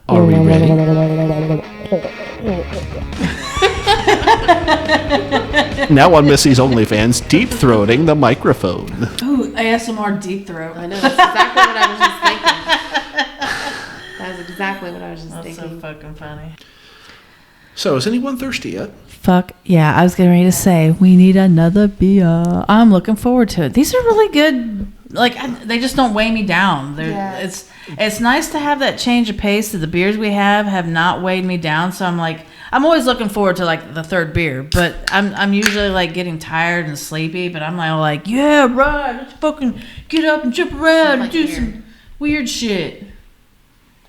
Are we ready? Now on Missy's OnlyFans, deep throating the microphone. Ooh, ASMR deep throat. I know, that's exactly what I was just thinking. That was exactly what I was just thinking. That's so fucking funny. So, is anyone thirsty yet? Fuck yeah, I was getting ready to say, we need another beer. I'm looking forward to it. These are really good. Like, they just don't weigh me down. Yeah. It's nice to have that change of pace that the beers we have not weighed me down. So I'm like, I'm always looking forward to like the third beer, but I'm usually like getting tired and sleepy, but I'm like, yeah, right, let's fucking get up and jump around and do some weird shit.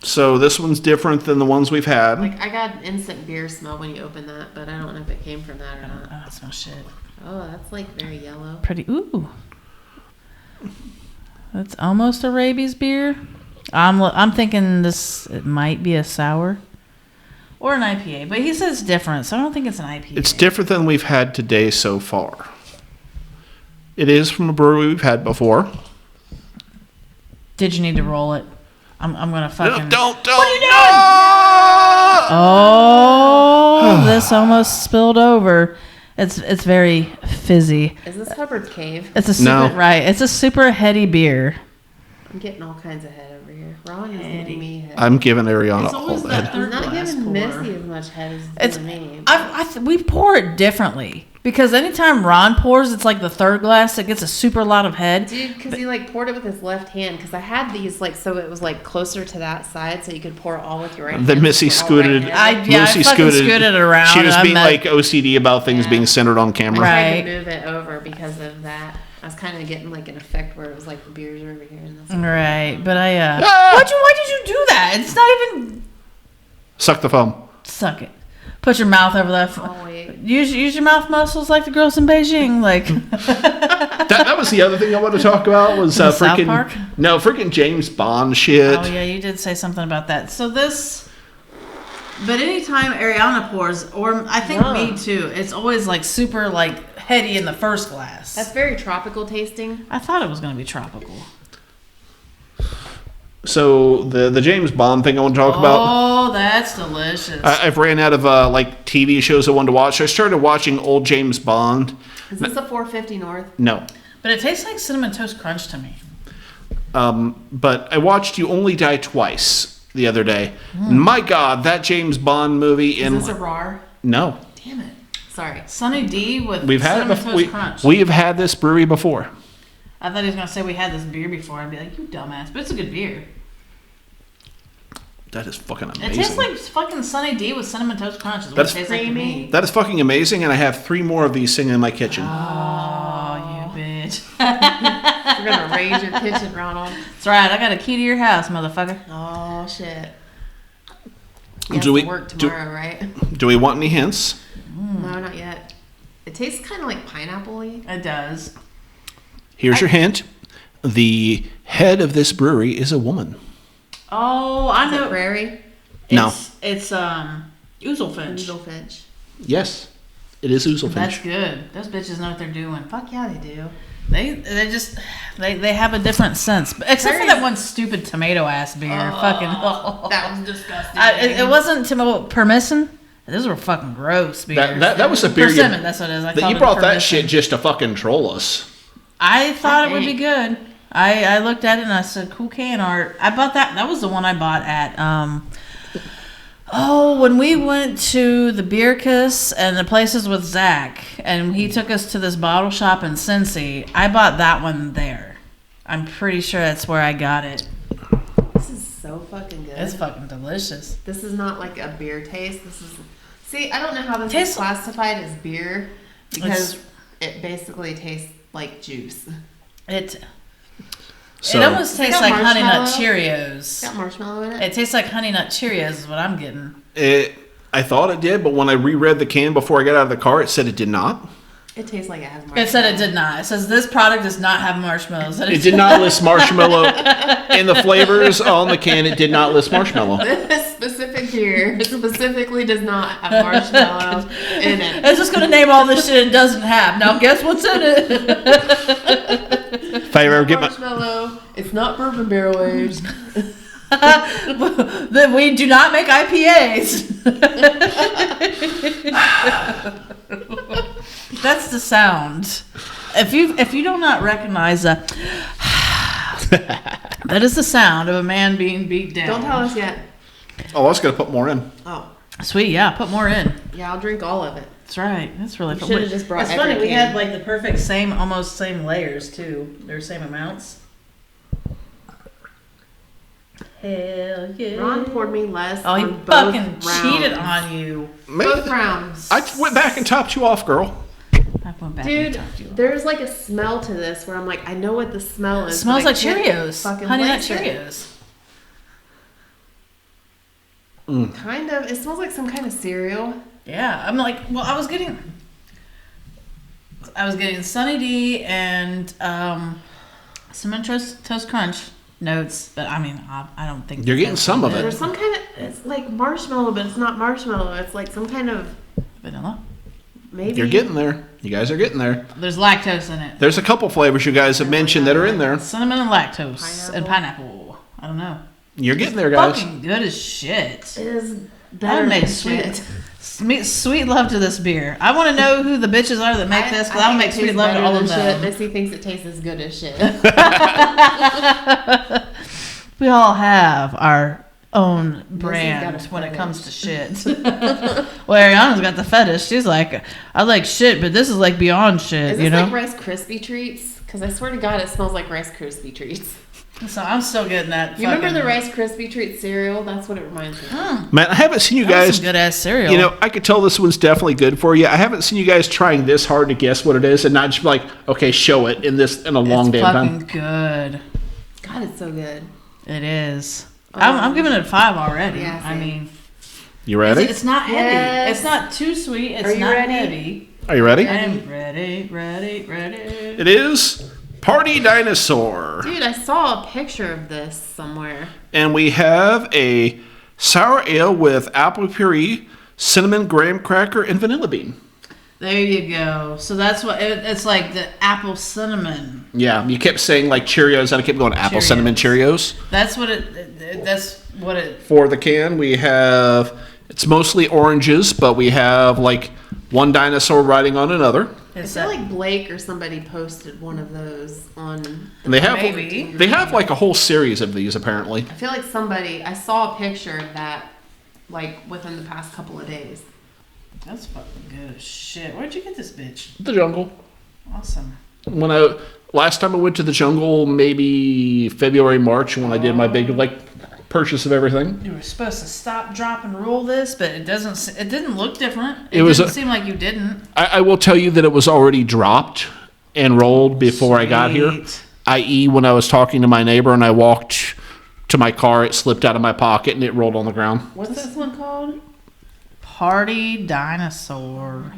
So this one's different than the ones we've had. Like, I got instant beer smell when you open that, but I don't know if it came from that or not. Oh, it smells shit. Oh, that's like very yellow. Pretty, ooh. That's almost a rabies beer. I'm thinking it might be a sour or an IPA, but he says different, so I don't think it's an IPA. It's different than we've had today so far. It is from a brewery we've had before. Did you need to roll it? I'm gonna fucking. Don't. What are you doing? No! Oh, this almost spilled over. It's very fizzy. Is this Hubbard's Cave? It's a super right. It's a super heady beer. I'm getting all kinds of head over here. Ron is giving me head. I'm giving Ariana all always that. I'm not giving Missy as much head as me. We pour it differently because anytime Ron pours, it's like the third glass. It gets a super lot of head. Dude, because he like poured it with his left hand. Because I had these like so it was like closer to that side, so you could pour it all with your right hand. Then Missy scooted. Missy scooted around. She was being like OCD about things being centered on camera. I tried to move it over because of that. I was kind of getting like an effect where it was like the beers are over here. And that's right, but why did you do that? It's not even. Suck the foam. Suck it. Put your mouth over that. Oh, wait. Use your mouth muscles like the girls in Beijing. Like that was the other thing I wanted to talk about was South Park? freaking James Bond shit. Oh yeah, you did say something about that. So this, but anytime Ariana pours, or I think me too, it's always like super like heady in the first glass. That's very tropical tasting. I thought it was going to be tropical. So the James Bond thing I want to talk about. Oh, that's delicious. I've ran out of like TV shows I wanted to watch. So I started watching old James Bond. Is this a 450 North? No. But it tastes like Cinnamon Toast Crunch to me. But I watched You Only Die Twice the other day. My God, that James Bond movie. Is this a RAR? No. Damn it. Sorry. Sunny D with We've had Cinnamon it Toast before. Crunch. We have had this brewery before. I thought he was going to say we had this beer before. I'd be like, you dumbass. But it's a good beer. That is fucking amazing. It tastes like fucking Sunny D with Cinnamon Toast Crunch. Is what it tastes like to me. That is fucking amazing, and I have 3 more of these sitting in my kitchen. Oh, you bitch. We're going to raid your kitchen, Ronald. That's right. I got a key to your house, motherfucker. Oh, shit. Do we work tomorrow, right? Do we want any hints? No, not yet. It tastes kind of like pineapple-y. It does. Here's your hint. The head of this brewery is a woman. Oh, I Is know. it Prairie? No. It's Oozle Finch. Oozle Finch. Yes, it is Oozle Finch. That's good. Those bitches know what they're doing. Fuck yeah, they do. They have a different sense, except for that one stupid tomato ass beer. That was disgusting. It wasn't persimmon. Those were fucking gross beers. That was a beer. Persimmon. That's what it is. You brought that shit just to fucking troll us. I thought it would be good. I looked at it and I said, cool can art. I bought that. That was the one I bought at, when we went to the Beer Kiss and the places with Zach, and he took us to this bottle shop in Cincy, I bought that one there. I'm pretty sure that's where I got it. This is so fucking good. It's fucking delicious. This is not like a beer taste. See, I don't know how this is classified as beer because it basically tastes like juice. It almost tastes like Honey Nut Cheerios. Got marshmallow in it? It tastes like Honey Nut Cheerios is what I'm getting. I thought it did, but when I reread the can before I got out of the car, it said it did not. It tastes like it has marshmallow. It said it did not. It says this product does not have marshmallows. It did not list marshmallow in the flavors on the can. It did not list marshmallow. This specific beer specifically does not have marshmallow in it. It's just going to name all this shit it doesn't have. Now guess what's in it? If I ever get marshmallow. It's not bourbon barrel aged. That we do not make IPAs. That's the sound. If you do not recognize that, that is the sound of a man being beat down. Don't tell us yet. Oh, I was going to put more in. Oh. Sweet, yeah, put more in. Yeah, I'll drink all of it. That's right. That's really fun. Should have just brought. It's funny. We had like the perfect almost same layers too. They're same amounts. Hell yeah. Ron poured me less. Oh, he on both fucking rounds. cheated on you. Both rounds. I went back and topped you off, girl. I went back Dude, and talked to you. there's like a smell to this where I'm like, I know what the smell is. It smells but I like can't Cheerios. fucking Honey Nut place it. Cheerios. Kind of. It smells like some kind of cereal. Yeah, I'm like, well, I was getting Sunny D and Cinnamon Toast Crunch notes, but I mean, I don't think You're getting some of it. There's some kind of, it's like marshmallow, but it's not marshmallow. It's like some kind of vanilla. maybe. You're getting there. You guys are getting there. There's lactose in it. There's a couple flavors you guys have mentioned that are in there. Cinnamon and lactose and pineapple. I don't know. You're getting there, guys. Fucking good as shit. It is I better would than make shit. sweet love to this beer. I want to know who the bitches are that make this, because I would make sweet love to all of them. Missy thinks it tastes as good as shit. We all have our own got brand a when it fetish. comes to shit. Well, Ariana's got the fetish. She's like, I like shit, but this is like beyond shit, Is this you know? like Rice Krispie treats? Because I swear to God, it smells like Rice Krispie treats. So I'm still getting that. You remember the Rice Krispie treat cereal? That's what it reminds me of. Man, I haven't seen you guys. good ass cereal. You know, I could tell this one's definitely good for you. I haven't seen you guys trying this hard to guess what it is and not just like, okay, show it in a long it's damn fucking time. good. God, it's so good. It is. I'm giving it a 5 already. Yeah, I same. mean, You ready? it's not heavy. Yes. It's not too sweet. It's Are you not ready? heavy. Are you ready? I am ready. It is Party Dinosaur. Dude, I saw a picture of this somewhere. And we have a sour ale with apple puree, cinnamon, graham cracker, and vanilla bean. There you go. So that's what it's like, the apple cinnamon. Yeah, you kept saying like Cheerios, and I kept going apple Cheerios. cinnamon Cheerios. That's what it. For the can, we have, it's mostly oranges, but we have like one dinosaur riding on another. I feel like Blake or somebody posted one of those on. And they have Maybe. they have like a whole series of these apparently. I feel like I saw a picture of that like within the past couple of days. That's fucking good as shit. Where'd you get this bitch? The jungle. Awesome. Last time I went to the jungle, maybe February, March, when I did my big like purchase of everything. You were supposed to stop, drop, and roll this, but it didn't look different. It was didn't a- seem like you didn't. I will tell you that it was already dropped and rolled before I got here. Sweet. I.e., when I was talking to my neighbor and I walked to my car, it slipped out of my pocket and it rolled on the ground. What's this one called? Party Dinosaur.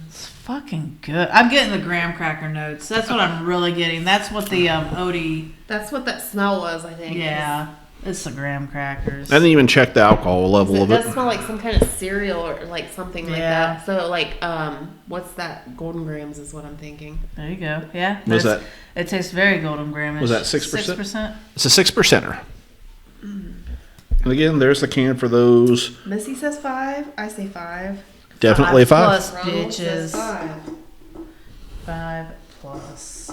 It's fucking good. I'm getting the graham cracker notes. That's what I'm really getting. That's what the Odie. That's what that smell was, I think. Yeah, it's the graham crackers. I didn't even check the alcohol level It of does it. smell like some kind of cereal or like something like Yeah. that. So like, what's that? Golden grams is what I'm thinking. There you go. Yeah. Was that's- that- It tastes very golden gramish. Was that 6%? 6%. It's a 6%er. And again, there's the can for those. Missy says 5. I say 5. Definitely 5. Plus, Ronald says bitches. 5. 5 plus.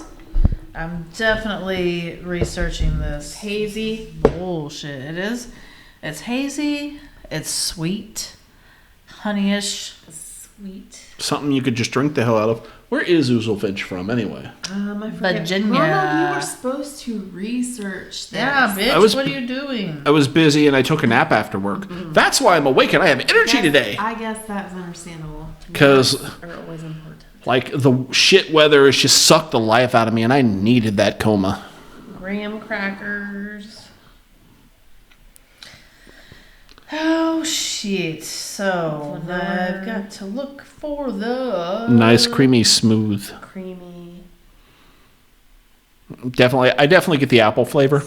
I'm definitely researching this. Hazy. Bullshit. It is. It's hazy. It's sweet. Honeyish. Sweet. Something you could just drink the hell out of. Where is Oozle Finch from anyway? I forget. Virginia. Ronald, you were supposed to research this. Yeah, bitch. I was- what are you doing? I was busy and I took a nap after work. That's why I'm awake and I have energy today. I guess that's understandable. 'Cause- Are always important. Like the shit weather has just sucked the life out of me and I needed that coma. Graham crackers. Oh shit! So I've got to look for the Nice, creamy, smooth. Creamy. I definitely get the apple flavor.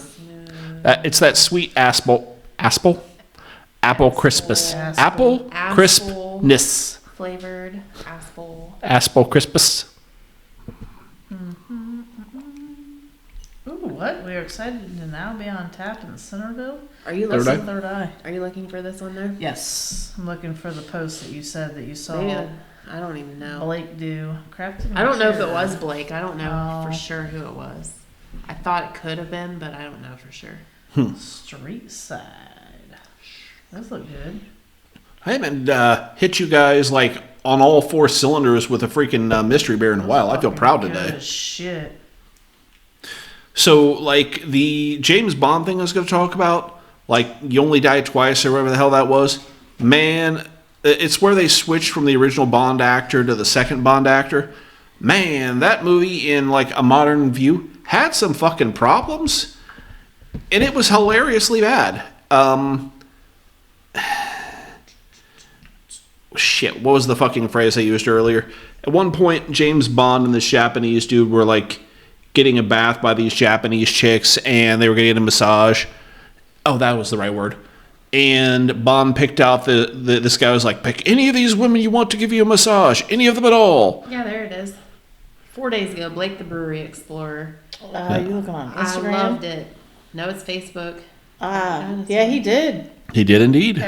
It's that sweet apple crispus. Apple Apple. crispness. Flavored. Apple. Apple crispus. Ooh, what? We are excited to now be on tap in Centerville. Are you Third looking? Eye? Third Eye. Are you looking for this on there? Yes, I'm looking for the post that you said that you saw. Maybe, I don't even know. Blake do crafted. I don't know if it material. was Blake. I don't know for Oh. sure who it was. I thought it could have been, but I don't know for sure. Street side. Those look good. I haven't hit you guys like on all 4 cylinders with a freaking mystery beer in a while. I feel proud Good today. as shit. So, like, the James Bond thing I was going to talk about, like, You Only Die Twice or whatever the hell that was, man, it's where they switched from the original Bond actor to the second Bond actor. Man, that movie in, like, a modern view had some fucking problems, and it was hilariously bad. Shit, what was the fucking phrase I used earlier? At one point, James Bond and this Japanese dude were, like, getting a bath by these Japanese chicks, and they were getting a massage. Oh, that was the right word. And Bond picked out this guy was like, pick any of these women you want to give you a massage, any of them at all. Yeah, there it is. 4 days ago, Blake the Brewery Explorer. You looking on Instagram? I loved it. No, it's Facebook. Yeah, he did. He did indeed.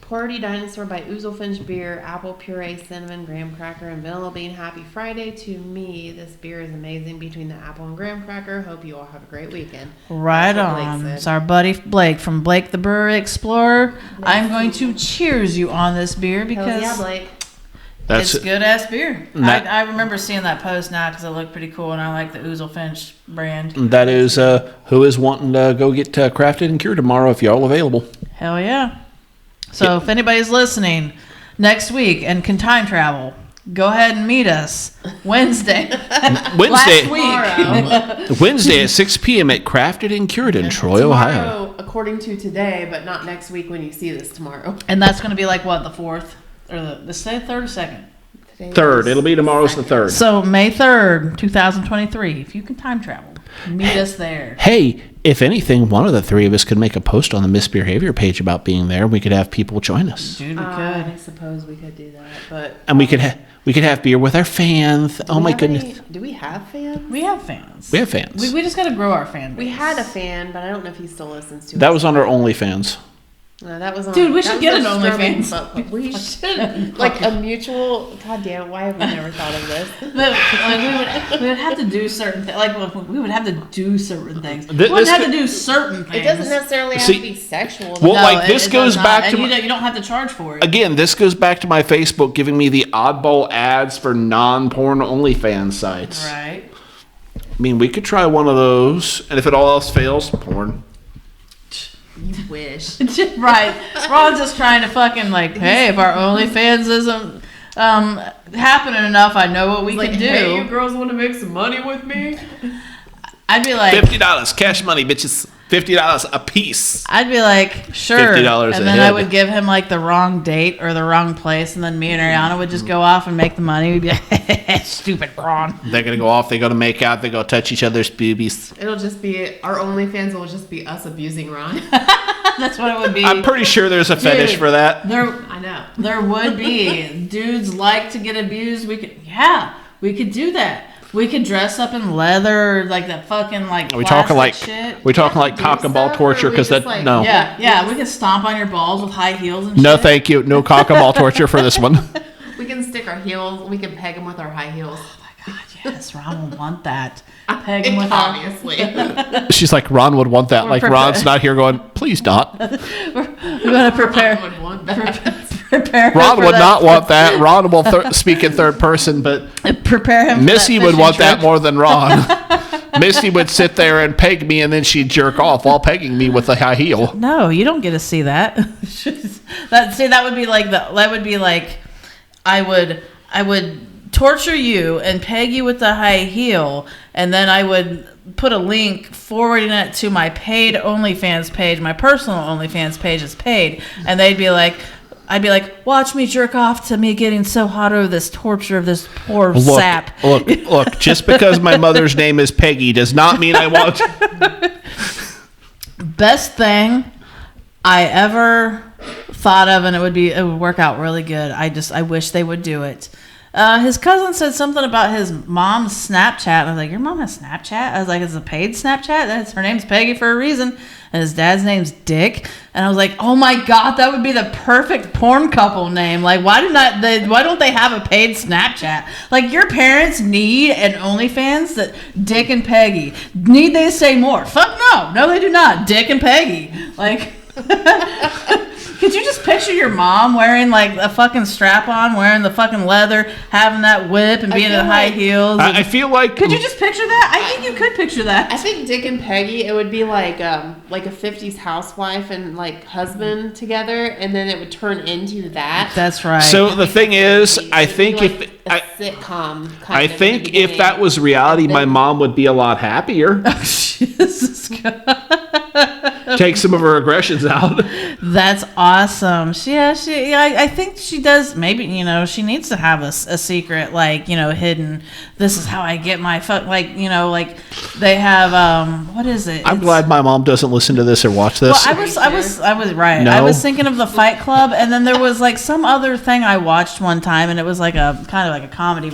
Party Dinosaur by Oozle Finch beer, apple puree, cinnamon, graham cracker, and vanilla bean. Happy Friday to me. This beer is amazing between the apple and graham cracker. Hope you all have a great weekend. Right That's what Blake on. said. It's our buddy Blake from Blake the Brewery Explorer. I'm going to cheers you on this beer Hells because yeah, Blake. That's it's good ass beer. That- I remember seeing that post now because it looked pretty cool, and I like the Oozle Finch brand. that is who is wanting to go get crafted and cured tomorrow if you're all available. Hell yeah. So if anybody's listening next week and can time travel, go ahead and meet us Wednesday. Wednesday, Last week. Wednesday at 6 p.m. at Crafted and Cured in Troy, Ohio. Tomorrow, according to today, but not next week when you see this tomorrow. And that's going to be like what, the 4th? Or the 3rd or 2nd? Today Third. is It'll be tomorrow's the second. 3rd. So May 3rd, 2023. If you can time travel, meet us there. Hey, if anything, one of the 3 of us could make a post on the misBEERhavior page about being there. We could have people join us. Dude, we could. I suppose we could do that, but And we could have beer with our fans. do Oh we my have goodness. do we have fans? We have fans. We have fans. We just got to grow our fan base. We had a fan, but I don't know if he still listens to That us. was on our OnlyFans. No, that was on. Dude, we that should was get on an Strumming, OnlyFans. but we should like a mutual. God damn, why have we never thought of this? But, like, we would have to do certain things. Like we would have to do certain things. We This wouldn't have could- to do certain things. It doesn't necessarily have See- to be sexual. Well, No, like, this it goes does not. back to And my- you don't have to charge for it. Again, this goes back to my Facebook giving me the oddball ads for non-porn OnlyFans sites. Right. I mean, we could try one of those, and if it all else fails, porn. you wish. Right. Ron's just trying to fucking like, hey, if our OnlyFans isn't happening enough, I know what we Like, can do. hey, you girls want to make some money with me? I'd be like, $50 cash money, bitches. $50 a piece. I'd be like, sure. $50 and a then I head. would give him like the wrong date or the wrong place, and then me and Ariana would just go off and make the money. We'd be like, stupid Ron. They're gonna go off. They go to make out. They go touch each other's boobies. It'll just be our OnlyFans will just be us abusing Ron. That's what it would be. I'm pretty sure there's a fetish for that. I know. There would be. Dudes like to get abused. We could do that. We could dress up in leather, like that fucking like. Are we talking like shit. we talking like do cock and ball stuff, or torture? we Because just, that like- no, Yeah, we could stomp on your balls with high heels and no, shit. thank you, no cock and ball torture for this one. We can stick our heels. We can peg them with our high heels. God, yes, Ron would want that. Peg him with Obviously. She's like, Ron would want that. Like, prepared. Ron's not here going, please not. We're gonna prepare. Ron would want that. Prepare him Ron for would that- not want that. Ron will speak in third person, but Prepare him. For Missy that would fishing want that trip. more than Ron. Missy would sit there and peg me, and then she'd jerk off while pegging me with a high heel. No, you don't get to see that. that would be like I would torture you and peg you with the high heel, and then I would put a link forwarding it to my paid OnlyFans page. My personal OnlyFans page is paid, and I'd be like, watch me jerk off to me getting so hot over this torture of this poor sap. Look, just because my mother's name is Peggy does not mean I want. Best thing I ever thought of, and it would work out really good. I wish they would do it. His cousin said something about his mom's Snapchat. And I was like, your mom has Snapchat? I was like, it's a paid Snapchat? Her name's Peggy for a reason. And his dad's name's Dick. And I was like, oh my God, that would be the perfect porn couple name. Like, why don't they have a paid Snapchat? Like, your parents need an OnlyFans that Dick and Peggy. Need they say more? Fuck no. No, they do not. Dick and Peggy. Like... Could you just picture your mom wearing like a fucking strap on, wearing the fucking leather, having that whip, and being in high heels? I feel like. Could you just picture that? I think you could picture that. I think Dick and Peggy, it would be like a 50s housewife and like husband together, and then it would turn into that. That's right. So the thing is, I think like if a sitcom. I think if that was reality, my mom would be a lot happier. Oh, Jesus God. Take some of her aggressions out. That's awesome. I think she does. Maybe, she needs to have a secret, like, hidden. This is how I get my like they have, what is it? I'm glad my mom doesn't listen to this or watch this. Well, I was right. No. I was thinking of the Fight Club, and then there was like some other thing I watched one time, and it was like a kind of like a comedy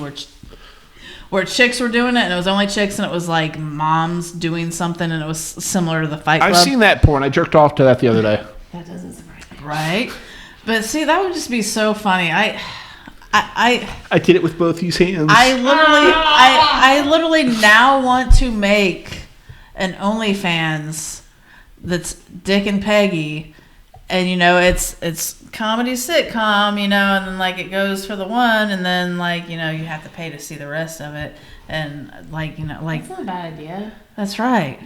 where chicks were doing it, and it was only chicks, and it was like moms doing something, and it was similar to the Fight Club. I've seen that porn. I jerked off to that the other day. That doesn't surprise me. Right? But see, that would just be so funny. I did it with both these hands. I literally now want to make an OnlyFans that's Dick and Peggy, and it's comedy sitcom, and then like it goes for the one, and then like you have to pay to see the rest of it, and like That's not a bad idea. that's right.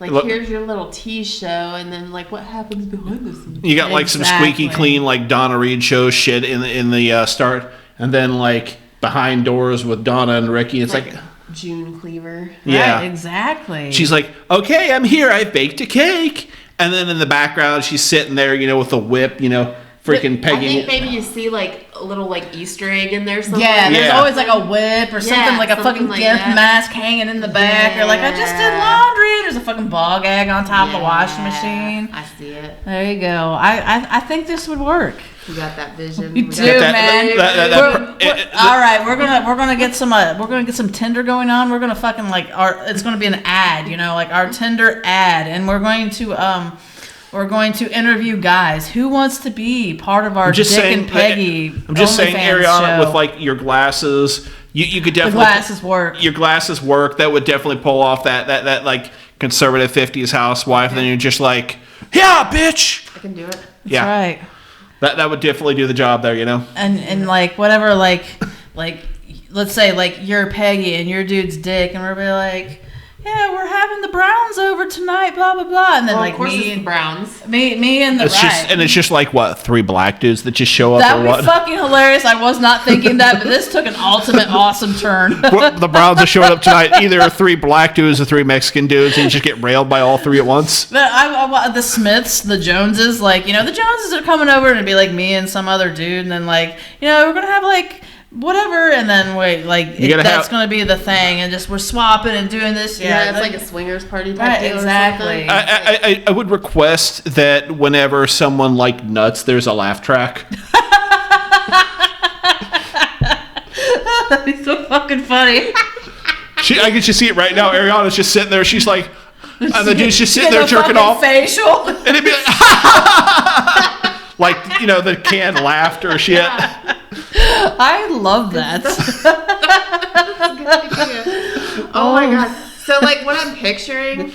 Like, here's your little tease show, and then like what happens behind the scenes. You got like some squeaky clean like Donna Reed show shit in the start, and then like behind doors with Donna and Ricky. It's like June Cleaver. Yeah, Right, exactly. She's like, okay, I'm here. I baked a cake. And then in the background, she's sitting there, with a whip, freaking Peggy. I think maybe you see like a little like Easter egg in there somewhere. Yeah, there's always like a whip or something, like a something fucking like gift that. mask hanging in the back, or like I just did laundry. There's a fucking ball gag on top of the washing machine. I see it. There you go. I think this would work. You got that vision. You do, man. that- All right, we're gonna get some Tinder going on. We're gonna fucking it's gonna be an ad, like our Tinder ad, and we're going to interview guys. Who wants to be part of our Dick and Peggy? I'm just saying, OnlyFans Ariana, show. with like your glasses, you could definitely. The glasses work. Your glasses work. That would definitely pull off that like conservative 50s housewife. And then you're just like, yeah, bitch. I can do it. That's Yeah. right. That would definitely do the job there, And like whatever, like let's say like you're Peggy and your dude's Dick, and we'll be like, yeah, we're having the Browns over tonight, blah blah blah, and then of course it's the Browns. me and the It's just like what, 3 black dudes that just show up that or would what? be fucking hilarious. I was not thinking that, but this took an ultimate awesome turn. Well, the Browns are showing up tonight. Either 3 black dudes or 3 Mexican dudes, and you just get railed by all 3 at once. But the Smiths, the Joneses, the Joneses are coming over, and it'd be like me and some other dude, and then we're gonna have like whatever, and then that's gonna be the thing, and just we're swapping and doing this. Yeah, it's like a swingers party type Right, deal. exactly. Or something. I would request that whenever someone like nuts, there's a laugh track. That'd be so fucking funny. I can just see it right now. Ariana's just sitting there. She's like, and the dude's just sitting there jerking off. Facial. And it'd be like, the canned laughter shit. I love that. Oh my god. So like what I'm picturing,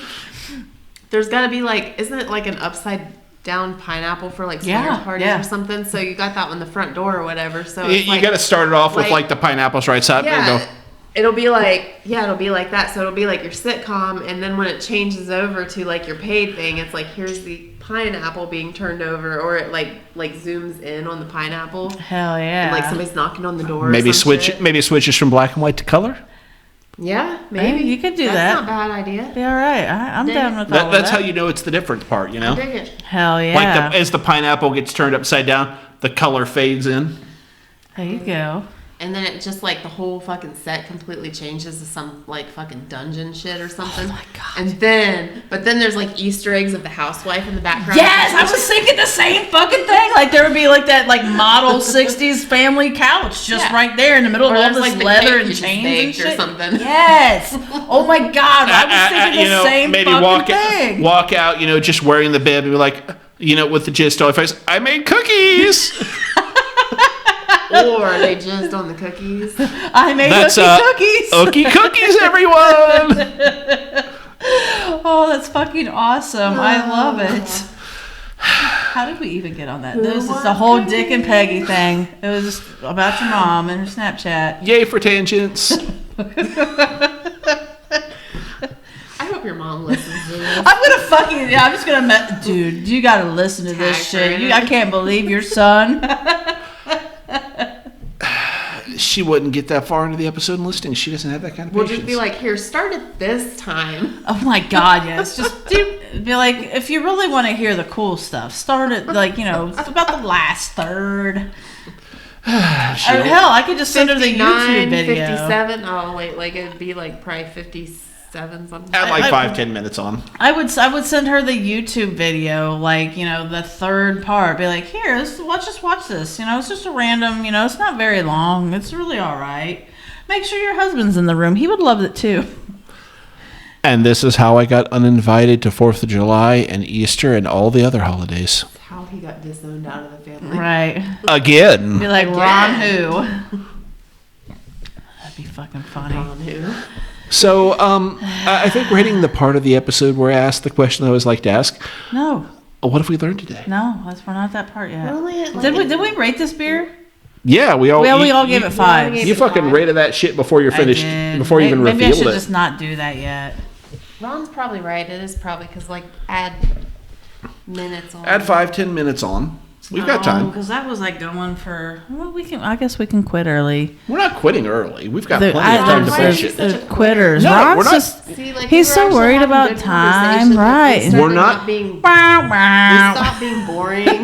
there's gotta be isn't it like an upside down pineapple for swingers parties or something? So you got that on the front door or whatever. So it's you got to start it off with the pineapples right side. Yeah. There you go. It'll be it'll be like that. So it'll be like your sitcom, and then when it changes over to your paid thing, it's like here's the pineapple being turned over, or it like zooms in on the pineapple. Hell yeah. And somebody's knocking on the door. Maybe or some switch. shit. Maybe it switches from black and white to color. Yeah, maybe you could do That's that. Not a bad idea. Yeah, all right. I'm Dig down it. with all of that. That's how you know it's the different part. I dig it. Hell yeah. As the pineapple gets turned upside down, the color fades in. There you go. and then it just like the whole fucking set completely changes to some like fucking dungeon shit or something. Oh my God. But then there's like Easter eggs of the housewife in the background. Yes, I was thinking the same fucking thing. Like there would be like that like model 60s family couch just right there in the middle of all this like leather and chains and shit. Or something. Yes. Oh my God, I was thinking the same maybe fucking thing. walk out, just wearing the bib and be like, with the jizz on face, I made cookies. Or they jizzed on the cookies. I made cookies. Ookie cookies, everyone. Oh, that's fucking awesome. I love it. How did we even get on that? This is the whole Dick and Peggy thing. It was just about your mom and her Snapchat. Yay for tangents. I hope your mom listens to this. I'm just gonna, dude, you gotta listen to this shit. I can't believe your son. She wouldn't get that far into the episode and listening. She doesn't have that kind of patience. We'll just be like, here, start at this time. Oh my God, yes. Just be like, if you really want to hear the cool stuff, start at like, it's about the last third. Hell, I could just send her the YouTube video. 57. Oh wait, like it'd be like probably 57 something. Add like 5-10 minutes on. I would send her the YouTube video, like the third part. Be like, here, let's just watch this. It's just a random. It's not very long. It's really all right. Make sure your husband's in the room. He would love it too. And this is how I got uninvited to 4th of July and Easter and all the other holidays. That's how he got disowned out of the family. Right. Again. Be like, Ron who? That'd be fucking funny. Ron who? So, I think we're hitting the part of the episode where I asked the question I always like to ask. No. What have we learned today? No, we're not at that part yet. Really? Did we rate this beer? Yeah, we all gave it 5. You fucking rated that shit before you're finished, before you even revealed it. Maybe I should just not do that yet. Ron's probably right. It is probably because add minutes on. Add 5-10 minutes on. We've got time. Because that was like going for. Well, I guess we can quit early. We're not quitting early. We've got plenty of time to finish it. Quitters. No, Ron's we're not. just. See, like, He's so worried about time, right? We're not. We stop being boring.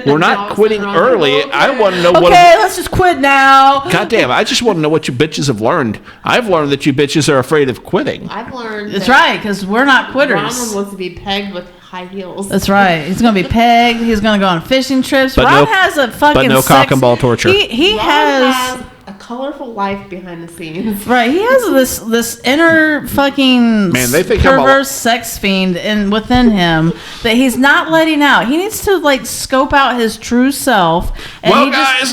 We're not quitting early. I want to know what. Okay, let's just quit now. Goddamn! I just want to know what you bitches have learned. I've learned that you bitches are afraid of quitting. I've learned. That's right, because we're not quitters. Ron wants to be pegged with high heels. That's right. He's gonna be pegged. He's gonna go on fishing trips. But Ron has a fucking. But no cock and ball torture. He Ron has a colorful life behind the scenes. Right. He has this inner fucking they think perverse sex fiend within him that he's not letting out. He needs to like scope out his true self. And well, guys,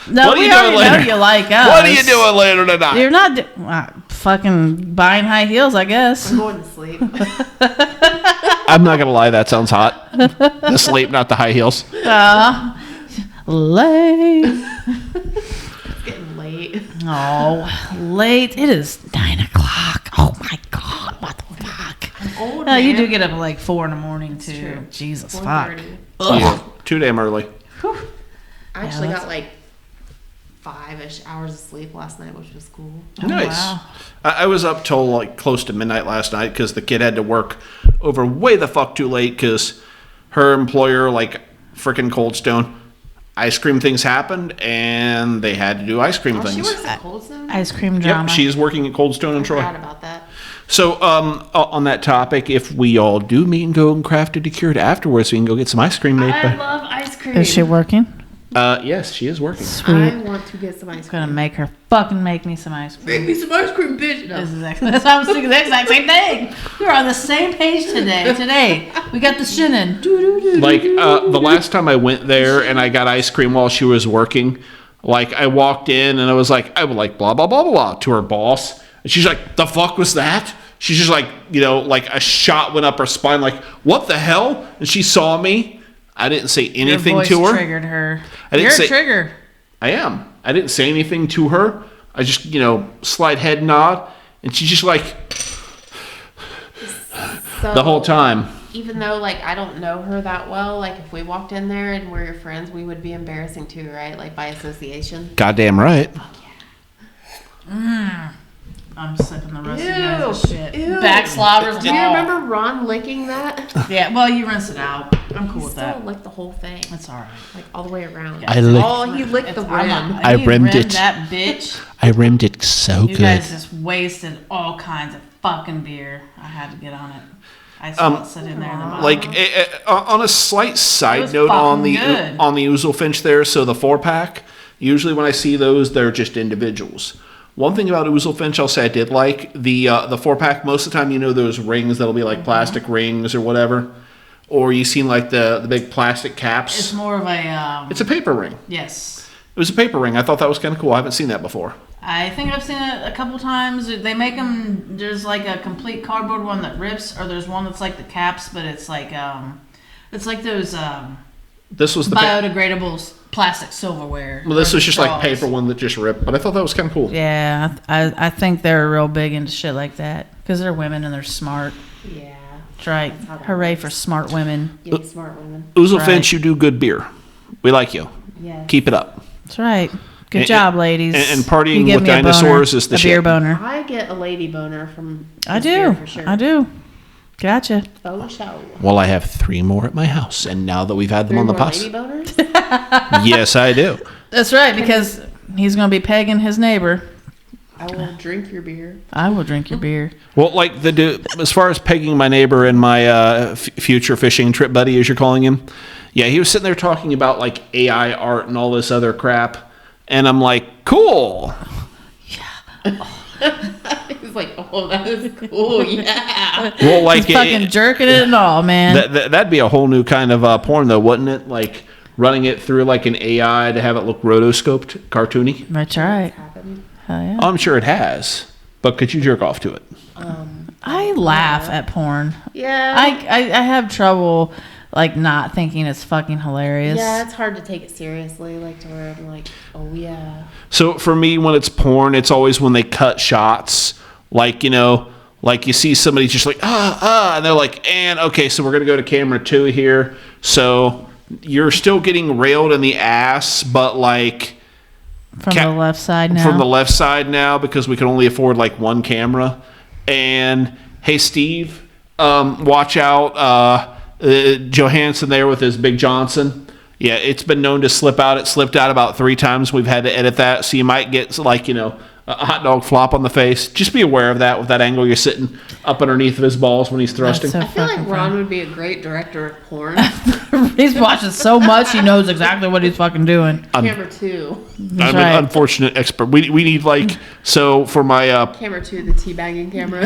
no, what are we you doing already later? know you like us. What are you doing later tonight? You're not fucking buying high heels, I guess. I'm going to sleep. I'm not gonna lie, that sounds hot. The sleep, not the high heels. Late. It's getting late. Oh, late. It is 9 o'clock. Oh my God, what the fuck? I'm old, No, you man. do get up at like 4 in the morning too. True. Jesus fuck. 4:30. Yeah, too damn early. I actually got like 5-ish hours of sleep last night, which was cool. Nice. Wow. I was up till like close to midnight last night because the kid had to work over way the fuck too late because her employer, like freaking Cold Stone, ice cream things happened and they had to do ice cream things. She works at Cold Stone? Ice cream drama. Yep, she's working at Cold Stone in Troy. I forgot about that. So, on that topic, if we all do meet and go and craft a cured afterwards, we can go get some ice cream made. I love ice cream. Is she working? Yes, she is working. Sweet. I want to get some ice I'm gonna cream. make me some ice cream. Make me some ice cream, bitch. No. That's what I was thinking. The exact same thing. We're on the same page today. Today we got the shinnin. Like the last time I went there and I got ice cream while she was working, like I walked in and I was like, I would like blah blah blah blah blah to her boss, and she's like, the fuck was that? She's just like, like a shot went up her spine, like what the hell? And she saw me. I didn't say anything Your voice to her. Triggered her. I didn't You're say, a trigger. I am. I didn't say anything to her. I just, slight head nod, and she's just like So, the whole time. even though like I don't know her that well, like if we walked in there and we're your friends, we would be embarrassing too, right? Like by association. Goddamn right. I'm sipping the rest Ew. of you guys' shit. Ew. Back slobbers. Do you remember Ron licking that? Yeah, well, you rinse it out. I'm cool He with still that. licked the whole thing. That's all right. Like all the way around. I licked- Oh, he licked the rim. I rimmed it. That bitch. I rimmed it so You good. guys just wasted all kinds of fucking beer. I had to get on it. I saw it sitting there in the bottom. Like on a slight It side was note on the fucking good. Oozle Finch there, so the 4-pack. Usually when I see those, they're just individuals. One thing about Oozle Finch, I'll say I did like the 4-pack. Most of the time, those rings that'll be like plastic rings or whatever, or you seen like the big plastic caps. It's more of a. It's a paper ring. Yes. It was a paper ring. I thought that was kind of cool. I haven't seen that before. I think I've seen it a couple times. They make them. There's like a complete cardboard one that rips, or there's one that's like the caps, but it's like those This was the biodegradable plastic silverware. well, this was just like straws. paper one that just ripped, but I thought that was kind of cool. Yeah, I think they're real big into shit like that because they're women and they're smart. Yeah. That's right. how that Hooray for smart women. Getting smart women. Oozle Right. Finch, you do good beer. We like you. Yeah. Keep it up. That's right. Good And- job, ladies. and partying You give with me a boner, dinosaurs is the a beer shit. boner. I get a lady boner from I this beer do. for sure. I do. Gotcha. Oh, show. Well, I have 3 more at my house, and now that we've had them Three on the more bus, lady boners? Yes, I do. That's right, because he's going to be pegging his neighbor. I will drink your beer. I will drink your beer. Well, like as far as pegging my neighbor and my future fishing trip buddy, as you're calling him, yeah, he was sitting there talking about like AI art and all this other crap, and I'm like, cool. He's like, oh, that is cool. Yeah. Well, like He's fucking jerking it and all, man. that'd be a whole new kind of porn, though, wouldn't it? Like running it through like an AI to have it look rotoscoped, cartoony. That's right. Happened. Hell yeah. I'm sure it has, but could you jerk off to it? I laugh at porn. Yeah. I have trouble like not thinking it's fucking hilarious. Yeah, it's hard to take it seriously, like to where I'm like, oh yeah. So for me, when it's porn, it's always when they cut shots, like like you see somebody just like and they're like, and okay, so we're gonna go to camera 2 here. So you're still getting railed in the ass, but like From the left side now. from the left side now because we can only afford like one camera. And hey, Steve, watch out, Johansson there with his Big Johnson. Yeah, it's been known to slip out. It slipped out about 3 times. We've had to edit that, so you might get like a hot dog flop on the face. Just be aware of that with that angle you're sitting up underneath of his balls when he's thrusting. so I feel like fucking Ron funny. would be a great director of porn. He's watching so much, he knows exactly what he's fucking doing. Camera 2. I'm right. an unfortunate expert. We need like so for my Camera 2, the teabagging camera.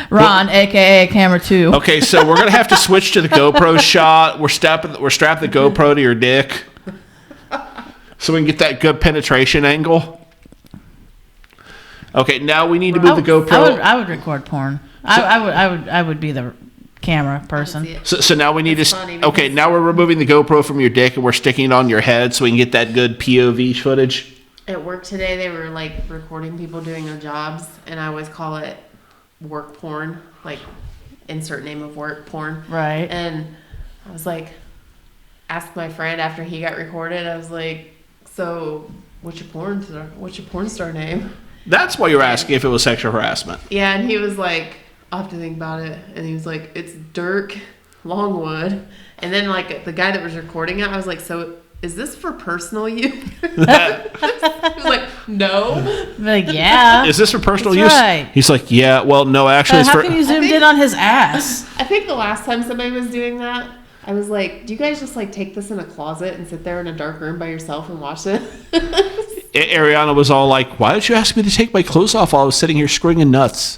Ron, aka Camera 2. okay, so we're gonna have to switch to the GoPro shot. We're strapping the GoPro to your dick, so we can get that good penetration angle. Okay, now we need to move the GoPro. I would record porn. I would be the camera person. See it. So now we need It's to. funny Okay, because- now we're removing the GoPro from your dick and we're sticking it on your head so we can get that good POV footage. At work today, they were like recording people doing their jobs, and I always call it work porn, like insert name of work porn. Right. And I was like, asked my friend after he got recorded. I was like, so what's your porn star? What's your porn star name? That's why you're asking if it was sexual harassment. Yeah, and he was like, I'll have to think about it. And he was like, it's Dirk Longwood. And then like the guy that was recording it, I was like, so is this for personal use? He was like, no. Like, yeah. Is this for personal That's use? right. He's like, yeah. Well, no, actually, it's How for. can you zoomed think- in on his ass? I think the last time somebody was doing that, I was like, do you guys just like take this in a closet and sit there in a dark room by yourself and watch it? Ariana was all like, "Why did you ask me to take my clothes off while I was sitting here screwing nuts?"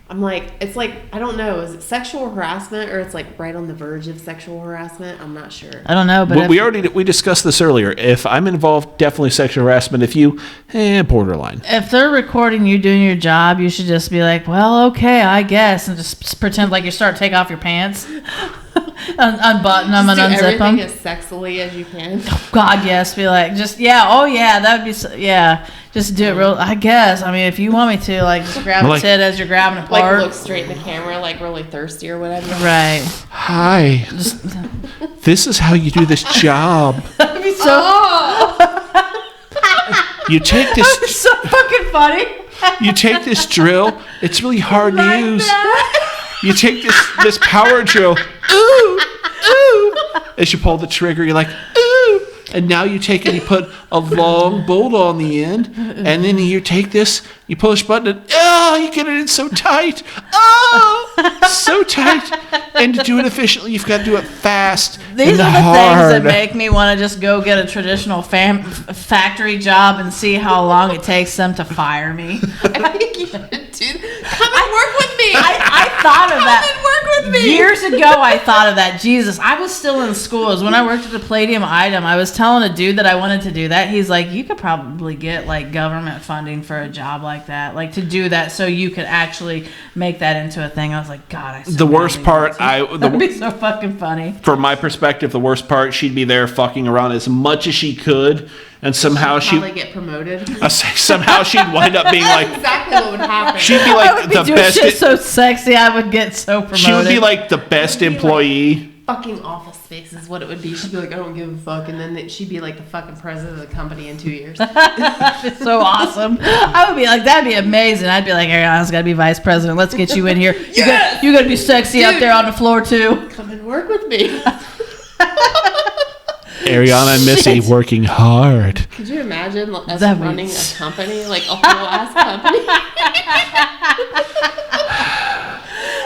I'm like, it's like, I don't know. Is it sexual harassment or it's like right on the verge of sexual harassment? I'm not sure. I don't know, but We discussed this earlier. If I'm involved, definitely sexual harassment. If you, borderline. if they're recording you doing your job, you should just be like, well, okay, I guess, and just pretend like you start to take off your pants, unbutton them and Just do unzip everything them. as sexily as you can. God, yes, be like, just that would be, just do it real. I guess. I mean, if you want me to, like, just grab Like- its head as you're grabbing it Like apart. look straight in the camera, like really thirsty or whatever. Right. Hi. This is how you do this job. That'd be so, You take this. so fucking funny. You take this drill. It's really hard to use. You take this power drill. Ooh, ooh. as you pull the trigger, you're like, ooh. And now you take it, you put a long bolt on the end, and then you take this, you push button, and you get it in so tight. So tight. And to do it efficiently, you've got to do it fast. These and are the hard. things that make me want to just go get a traditional factory job and see how long it takes them to fire me. I think you should come and work with me. I thought of that. Come and work with me. Years ago, I thought of that. Jesus, I was still in school. It was when I worked at the Palladium Item. I was telling a dude that I wanted to do that. He's like, you could probably get like government funding for a job like that, like to do that, so you could actually make that into a thing. I was like, God, the worst part, that'd be so fucking funny. From my perspective, the worst part, she'd be there fucking around as much as she could, and somehow probably get promoted. Somehow she'd wind up being like, exactly what would happen. she'd be I like would be the doing best. shit so sexy, I would get so promoted. She would be like the best employee. Fucking Office Space is what it would be. She'd be like, I don't give a fuck, and then she'd be like the fucking president of the company in 2 years. It's so awesome. I would be like, that'd be amazing. I'd be like, Ariana's got to be vice president. Let's get you in here. Yes! You got to be sexy out there on the floor too. Come and work with me. Ariana and Missy working hard. Could you imagine us That running means- a company, like a whole ass company?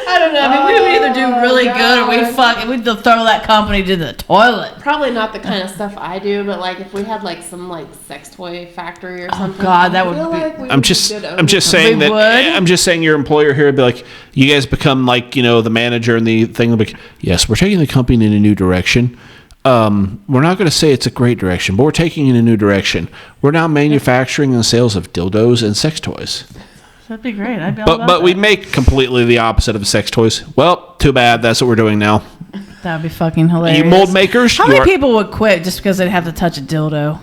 I don't know. I mean, we would either do really good or we'd throw that company to the toilet. Probably not the kind of stuff I do, but like if we had like some like sex toy factory or something. God, that I would feel be- like we I'm would just be good I'm just owners. saying We that would? I'm just saying your employer here would be like, you guys become like, the manager and the thing will be like, yes, we're taking the company in a new direction. We're not going to say it's a great direction, but we're taking it in a new direction. We're now manufacturing and sales of dildos and sex toys. That'd be great. I'd be all about But we that. make completely the opposite of sex toys. Well, too bad. That's what we're doing now. That'd be fucking hilarious. You mold makers? How you many are- people would quit just because they'd have to touch a dildo?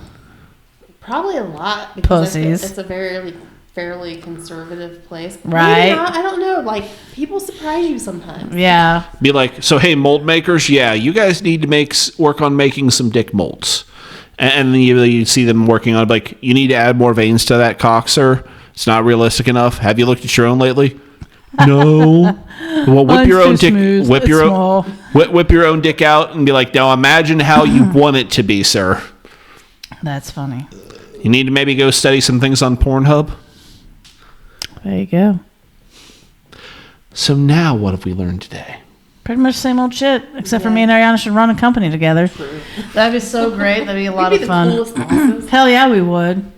Probably a lot because Pussies. it's a very fairly conservative place. Right. Maybe not, I don't know. Like people surprise you sometimes. Yeah. Be like, so hey, mold makers, yeah, you guys need to work on making some dick molds. And then you see them working on it, like, you need to add more veins to that cock, sir. It's not realistic enough. Have you looked at your own lately? No. Well, whip Mine's your own too dick. smooth. Whip It's your small. own. Whip your own dick out and be like, now imagine how you want it to be, sir. That's funny. You need to maybe go study some things on Pornhub. There you go. So now, what have we learned today? Pretty much same old shit, except for me and Ariana should run a company together. That'd be so great. That'd be a lot We'd be of the fun. coolest bosses. Hell yeah, we would.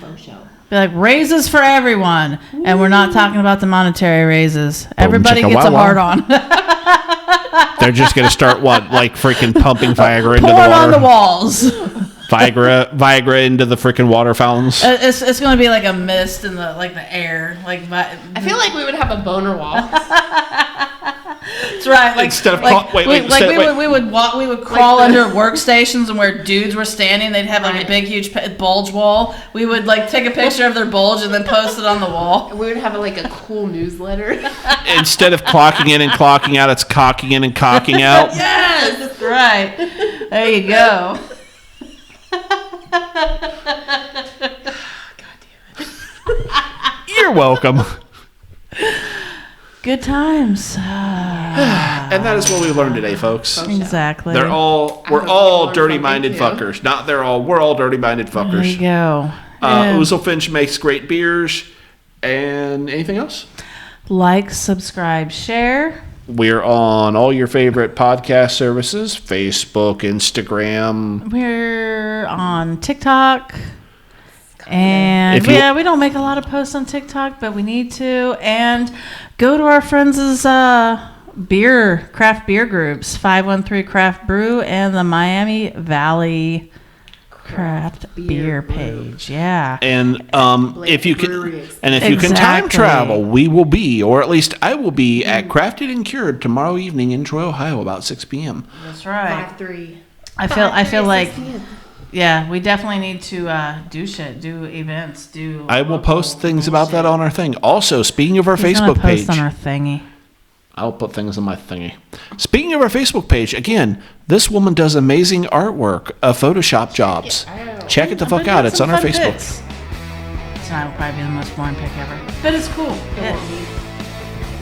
For sure. Be like, raises for everyone. And we're not talking about the monetary raises. Everybody chicka, gets a wow, hard wow. on. They're just going to start what? Like freaking pumping Viagra into the Porn water? on the walls. Viagra into the freaking water fountains. It's going to be like a mist in the air. I feel like we would have a boner wall. That's right. Like, Instead of like, wait, we, wait, like instead- wait. we would crawl Like under workstations, and where dudes were standing, they'd have like a Right. big, huge bulge wall. We would like take a picture of their bulge and then post it on the wall. We would have like a cool newsletter. Instead of clocking in and clocking out, it's cocking in and cocking out. Yes, that's right. There you go. You're welcome. Good times. And that is what we learned today, folks. Exactly. We're I all hope you learned dirty-minded something, too. fuckers. Not they're all. We're all dirty-minded There you fuckers. go. Yeah. Oozle Finch makes great beers. And anything else? Like, subscribe, share. We're on all your favorite podcast services: Facebook, Instagram. We're on TikTok. And If you- we don't make a lot of posts on TikTok, but we need to. And go to our friends' craft beer groups, 513 Craft Brew and the Miami Valley Craft Beer page. Yeah. And if you can, Brewery and if you can time Exactly. travel, we will be, or at least I will be, at Crafted and Cured tomorrow evening in Troy, Ohio, about 6 p.m. That's right. 5-3. I feel like 16. yeah, we definitely need to do shit, do events, do. I will local post things about that bullshit. on our thing. Also, speaking of our He's gonna Facebook post page, on our thingy. I'll put things on my thingy. Speaking of our Facebook page, again, this woman does amazing artwork of Photoshop jobs. Check it the fuck out. It's on our Facebook. Tonight will probably be the most boring pick ever, but it's cool. Yeah.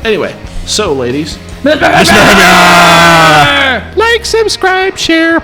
Anyway, so ladies, Like, subscribe, share.